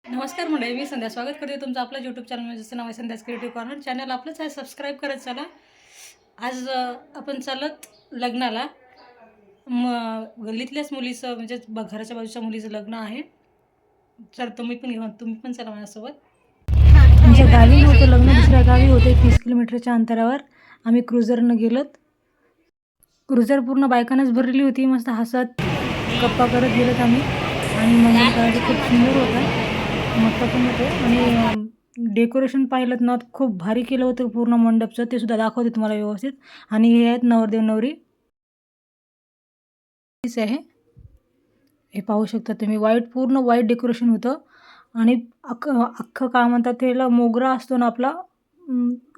नमस्कार मंडळी, मी संध्या स्वागत करते तुमचं आपलं यूट्यूब चॅनल जसं नाव आहे संध्याच क्रिएटिव्ह कॉर्नर. चॅनल आपलंच आहे, सबस्क्राईब करत चला. आज आपण चालत लग्नाला. गल्लीतल्याच मुलीचं म्हणजे घराच्या बाजूच्या मुलीचं लग्न आहे. तर तुम्ही पण चला माझ्यासोबत. आमच्या गावी नव्हतं लग्न, दुसऱ्या गावी होते 30 किलोमीटरच्या अंतरावर. आम्ही क्रुझरनं गेलोत. क्रुझर पूर्ण बायकांनाच भरलेली होती. मस्त हसत गप्पा करत गेलोत आम्ही. आणि मंगल खूप सुंदर होता, मस्त पण होते. आणि डेकोरेशन पाहिलं ना, खूप भारी केलं होतं पूर्ण मंडपचं. ते सुद्धा दाखवते तुम्हाला व्यवस्थित. आणि हे आहेत नवरदेव नवरी आहे, हे पाहू शकता तुम्ही. पूर्ण व्हाईट डेकोरेशन होतं. आणि अख्खं काय म्हणतात त्याला, मोगरा असतो ना आपला,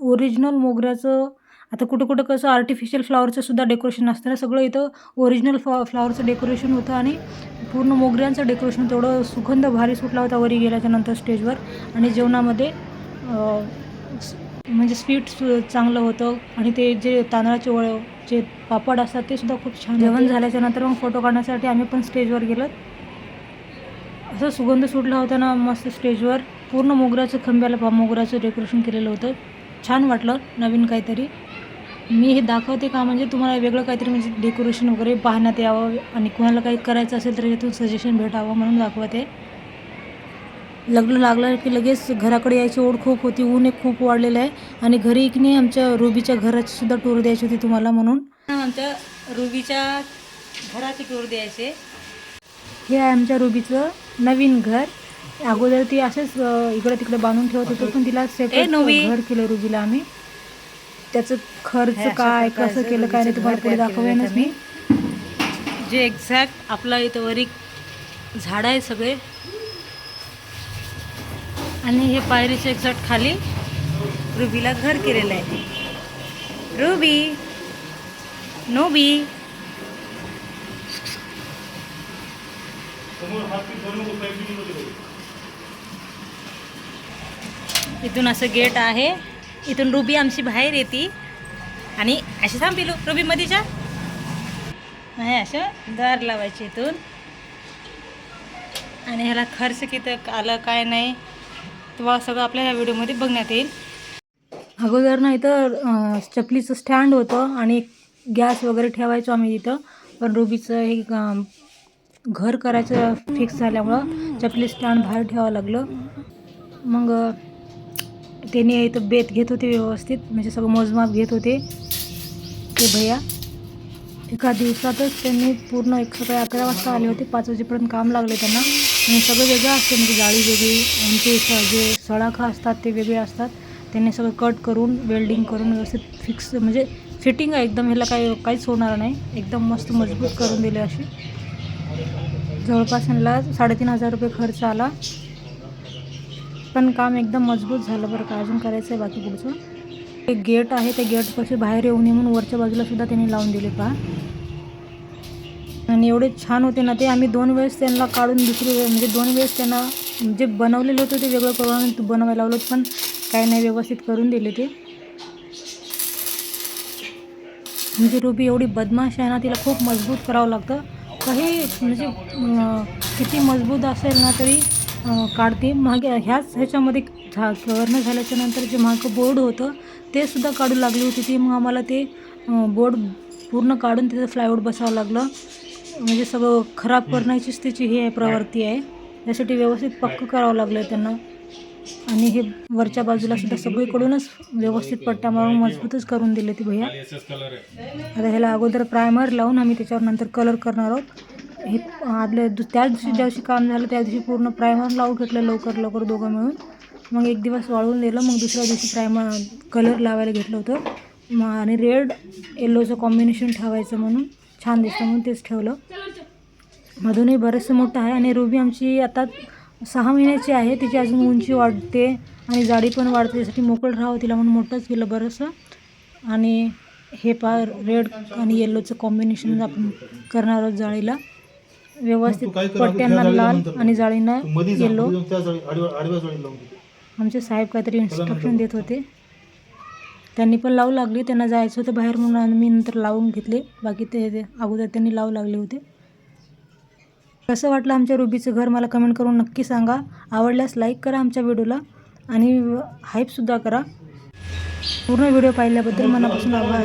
ओरिजिनल मोगऱ्याचं. आता कुठं कुठं कसं आर्टिफिशियल फ्लॉवरचं सुद्धा डेकोरेशन असतं ना, सगळं इथं ओरिजिनल फ्लॉवरचं डेकोरेशन होतं. आणि पूर्ण मोगऱ्यांचं डेकोरेशन, तेवढं सुगंध भारी सुटला होता वरी गेल्याच्या नंतर स्टेजवर. आणि जेवणामध्ये म्हणजे स्वीट चांगलं होतं. आणि ते जे तांदळाचे जे पापड असतात ते सुद्धा खूप छान. जेवण झाल्याच्या नंतर मग फोटो काढण्यासाठी आम्ही पण स्टेजवर गेलो. असं सुगंध सुटला होता ना मस्त स्टेजवर. पूर्ण मोगऱ्याचं खंब्याला मोगऱ्याचं डेकोरेशन केलेलं होतं. छान वाटलं, नवीन काहीतरी. मी हे दाखवते का म्हणजे तुम्हाला वेगळं काहीतरी म्हणजे डेकोरेशन वगैरे पाहण्यात यावं, आणि कोणाला काही करायचं असेल तर यातून सजेशन भेटावं म्हणून दाखवते. लग्न लागलं की लगेच घराकडे यायची ओढ खूप होती. ऊन एक खूप वाढलेलं आहे. आणि घरी एक नाही, आमच्या रुबीच्या घराची सुद्धा टूर द्यायची होती तुम्हाला, म्हणून आमच्या रुबीच्या घराची टूर द्यायचे. हे आहे आमच्या रुबीचं नवीन घर. अगोदर ती असेच इकडे तिकडे बांधून ठेवत होतो, पण तिला सेपरेट घर केलं रुबीला आम्ही. त्याचं खर्च काय कसं केलं काय नाही तुम्हाला पुढे दाखवेनच मी. जे एक्झॅक्ट आपला इथं वरी झाड आहे सगळे, आणि हे पायरीच्या एक्झॅक्ट खाली रुबीला घर केलेलं आहे. रुबी, नोबी, इथून असं गेट आहे. इथून रुबी आमची बाहेर येते. आणि अशी थांब पिलू, रुबी मधीच्या नाही, असं दार लावायचे इथून. आणि ह्याला खर्च किती आलं काय नाही तुम्हाला सगळं आपल्या ह्या व्हिडिओमध्ये बघण्यात येईल. अगोदर ना इथं चपलीचं स्टँड होतं आणि गॅस वगैरे ठेवायचो आम्ही इथं. पण रुबीचं हे घर करायचं फिक्स झाल्यामुळं चपली स्टँड बाहेर ठेवावं लागलं. मग त्यांनी इथं बेत घेत होते व्यवस्थित, म्हणजे सगळं मोजमाप घेत होते ते भैया. एका दिवसातच त्यांनी पूर्ण सकाळी 11 वाजता आले होते, 5 वाजेपर्यंत काम लागले त्यांना. आणि सगळं वेगळं असते, म्हणजे जाळी वेगळी, आमचे जे सळाखा असतात ते वेगळे असतात. त्यांनी सगळं कट करून वेल्डिंग करून व्यवस्थित फिक्स, म्हणजे फिटिंग आहे एकदम. ह्याला काहीच होणार नाही, एकदम मस्त मजबूत करून दिले. अशी जवळपास ह्याला 3,500 रुपये खर्च आला. पण काम एकदम मजबूत झालं बरं का. अजून करायचं आहे बाकी पुढचं. एक गेट आहे, त्या गेटपाशी बाहेर येऊ नये म्हणून वरच्या बाजूला सुद्धा त्यांनी लावून दिले पहा. आणि एवढे छान होते ना ते. आम्ही 2 वेळेस त्यांना काढून म्हणजे 2 वेळेस त्यांना जे बनवलेलं होतं ते वेगळं करून बनवायला लावलं, पण काही नाही, व्यवस्थित करून दिले ते. म्हणजे रुबी एवढी बदमाश आहे ना, तिला खूप मजबूत करावं लागतं. काही म्हणजे किती मजबूत असेल ना तरी काढते. मागे ह्याच्यामध्ये करणं झाल्याच्या नंतर जे मागं बोर्ड होतं ते सुद्धा काढू लागली होती ती. मग आम्हाला ते बोर्ड पूर्ण काढून त्याचं फ्लायवूड बसावं लागलं. म्हणजे सगळं खराब करण्याचीच त्याची हे प्रवृत्ती आहे. त्यासाठी व्यवस्थित पक्कं करावं लागलं त्यांना. आणि हे वरच्या बाजूला सुद्धा सगळीकडूनच व्यवस्थित पट्ट्या मारून मजबूतच करून दिले ती भैया. आता ह्याला अगोदर प्रायमर लावून आम्ही त्याच्यावर नंतर कलर करणार आहोत. हे त्याच दिवशी ज्या दिवशी काम झालं त्या दिवशी पूर्ण प्रायमर लावून घेतलं लवकर दोघं मिळून. मग एक दिवस वाळून दिलं, मग दुसऱ्या दिवशी कलर लावायला घेतलं होतं. आणि रेड येल्लोचं कॉम्बिनेशन ठेवायचं म्हणून छान दिसतं म्हणून तेच ठेवलं. मधूनही बरंचसं मोठं आहे. आणि रुबी आमची आता 6 महिन्याची आहे. तिची अजून उंची वाढते आणि जाडी पण वाढते. त्यासाठी मोकळं राहावं तिला म्हणून मोठंच केलं बरंचसं. आणि हे रेड आणि येल्लोचं कॉम्बिनेशन आपण करणार आहोत जाळीला. व्यवस्थित पट्ट्यांना लाल आणि जाळींना येल्लो. आमचे साहेब काहीतरी इन्स्ट्रक्शन देत होते, त्यांनी पण लावू लागली. त्यांना जायचं होतं बाहेर म्हणून मी नंतर लावून घेतले. बाकी ते अगोदर त्यांनी लावू लागले होते. कसं वाटलं आमच्या रुबीचं घर मला कमेंट करून नक्की सांगा. आवडल्यास लाईक करा आमच्या व्हिडिओला आणि हाईपसुद्धा करा. पूर्ण व्हिडिओ पाहिल्याबद्दल मनापासून आभार.